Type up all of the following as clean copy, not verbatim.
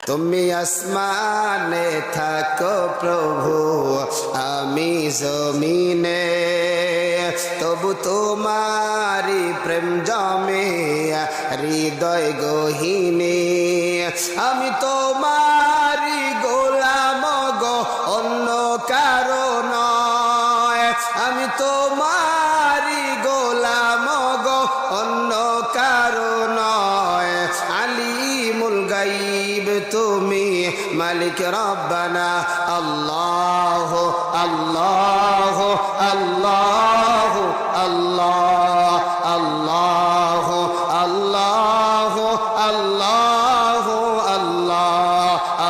তুমি আসমানে থাকো প্রভু, আমি জমিনে, তবু তোমারি প্রেম জমে হৃদয় গহীনে। আমি তোমারি গোলাম গো, অন্য কারো নয়। আমি তোমারি গোলাম গো, অন্য কারো নয়। আলিমুল গাইব তুমি, মালিক রব্বানা। আল্লাহ আল্লাহ আল্লাহ আল্লাহ আল্লাহ আল্লাহ আল্লাহ আল্লাহ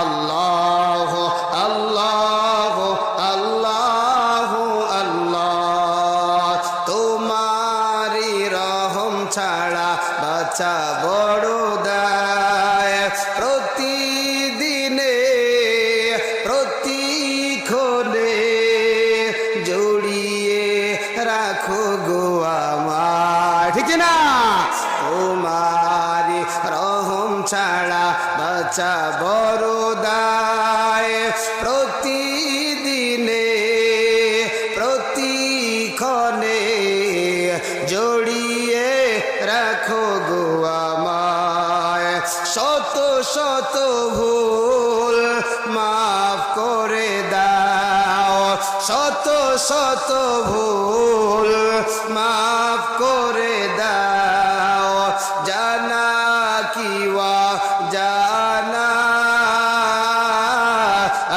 আল্লাহ আল্লাহ আল্লাহ আল্লাহ। তোমারি রহম ছাড়া বাঁচা বড় দায়। প্রতিদিনে প্রতিক্ষণে জড়িয়ে রাখো গো আমার, ঠিক না? তোমারি রহম ছাড়া বাঁচা বড় দায়। প্রতিদিনে প্রতিক্ষণে জড়িয়ে রাখো গো আমায়। শত শত ভুল মাফ করে দাও, শত শত ভুল মাফ করে দাও। জানা কিওয়া জানা,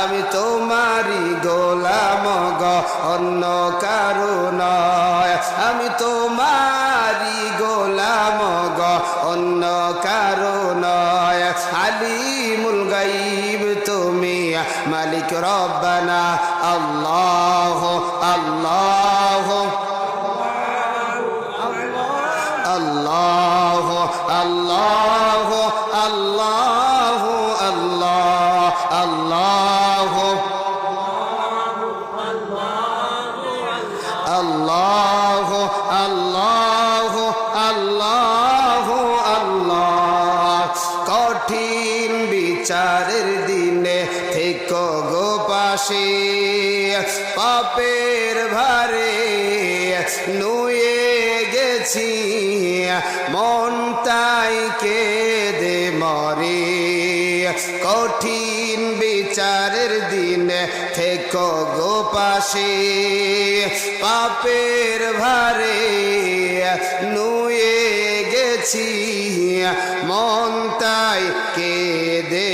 আমি তোমারি গোলাম গো, অন্য কারো নয়। আমি তোমারি গোলাম গো, অন্য কারো নয়। আলিমুল গাইব তুমি, মালিক রব্বানা। আল্লাহ আল্লাহ আল্লাহ আল্লাহ আল্লাহ আল্লাহ আল্লাহ আল্লাহ আল্লাহ আল্লাহ আল্লাহ। কঠিন বিচারের দিনে থেকো গো পাশে, পাপের ভারে নুয়ে গেছি, মন তাই কেঁদে মরে। কঠিন বিচারের দিনে থেকো গো পাশে, পাপের ভারে নুয়ে গেছি, মন তাই কেঁদে